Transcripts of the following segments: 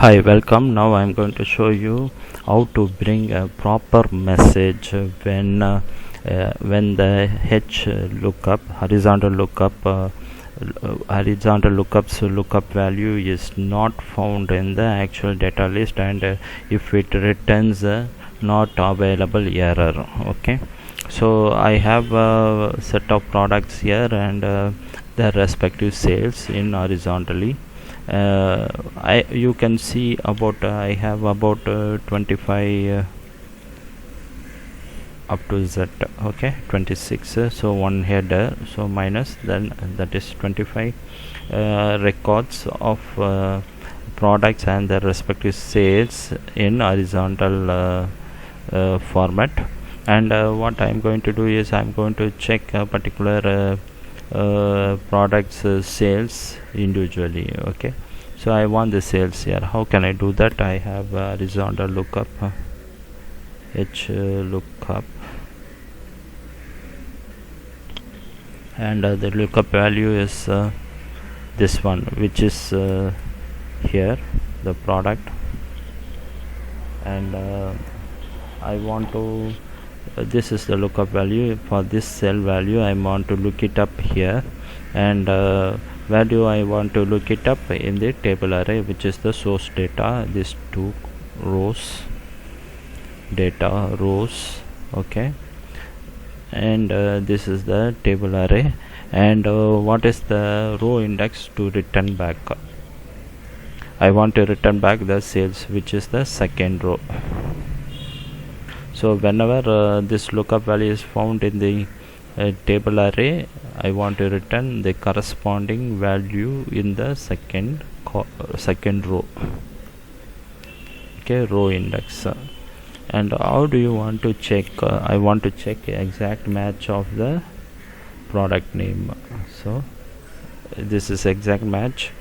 Hi, welcome. Now I'm going to show you how to bring a proper message when the H lookup, horizontal lookup's lookup value is not found in the actual data list, and if it returns not available error. Okay, so I have a set of products here and their respective sales in horizontally. You can see about I have about 25 up to Z. Okay, 26, so one header, so minus, then that is 25 records of products and their respective sales in horizontal format. And what I'm going to do is I'm going to check a particular products sales individually. Okay, so I want the sales here. How can I do that? I have horizontal lookup, H lookup, and the lookup value is this one, which is here, the product, and I want to this is the lookup value for this cell value. I want to look it up here, and value I want to look it up in the table array, which is the source data, these two rows, data rows. Okay, and this is the table array, and what is the row index to return back? I want to return back the sales, which is the second row. So whenever this lookup value is found in the table array, I want to return the corresponding value in the second row. Okay, row index. And how do you want to check? I want to check exact match of the product name. So this is exact match,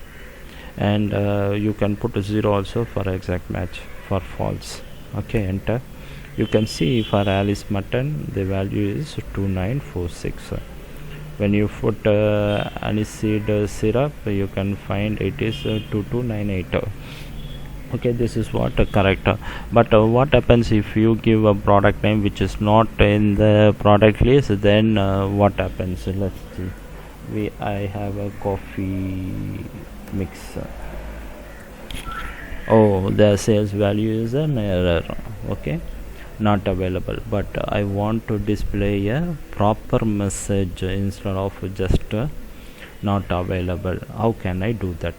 and you can put a 0 also for exact match. For false, okay, enter. You can see for Alice mutton the value is 2946. When you put aniseed syrup, you can find it is 2298. Okay, this is what correct. But what happens if you give a product name which is not in the product list? Then what happens? Let's see. I have a coffee mix. Oh, the sales value is an error. Okay, not available. But I want to display a proper message instead of just not available. How can I do that?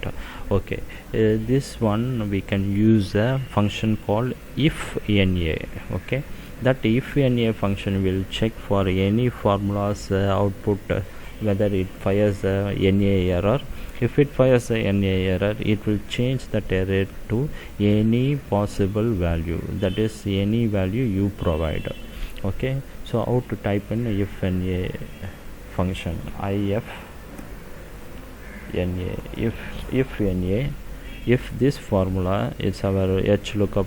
Okay, this one we can use a function called if na. Okay, that if na function will check for any formula's output whether it fires a na error. If it fires a na error, it will change that error to any possible value, that is any value you provide. Okay, so how to type in if na function? If na, if na, if this formula is our H lookup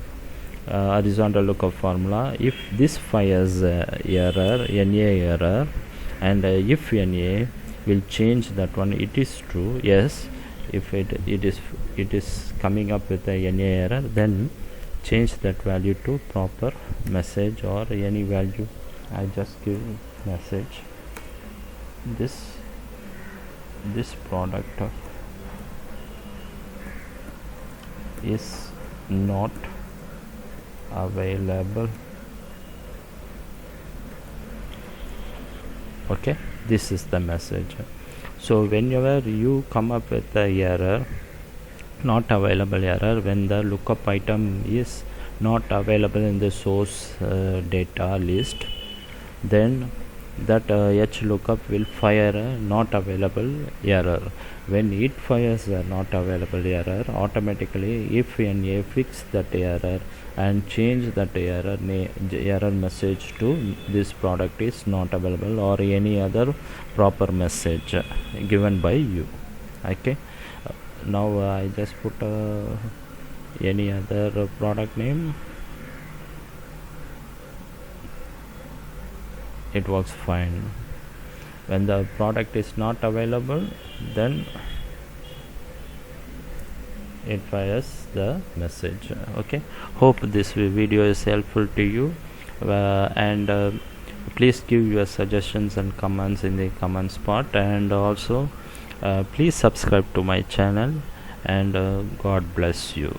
horizontal lookup formula, if this fires error, na error, and if na will change that one, it is true, yes. If it is coming up with a na error, then change that value to proper message or any value. I just give message, this product is not available. Okay, this is the message. So whenever you come up with the error, not available error, when the lookup item is not available in the source data list, then that H lookup will fire a not available error. When it fires a not available error, automatically if na fix that error and change that error message to this product is not available or any other proper message given by you. Okay, now I just put any other product name. It works fine. When the product is not available, then it fires the message. Okay, hope this video is helpful to you, and please give your suggestions and comments in the comments part, and also please subscribe to my channel, and God bless you.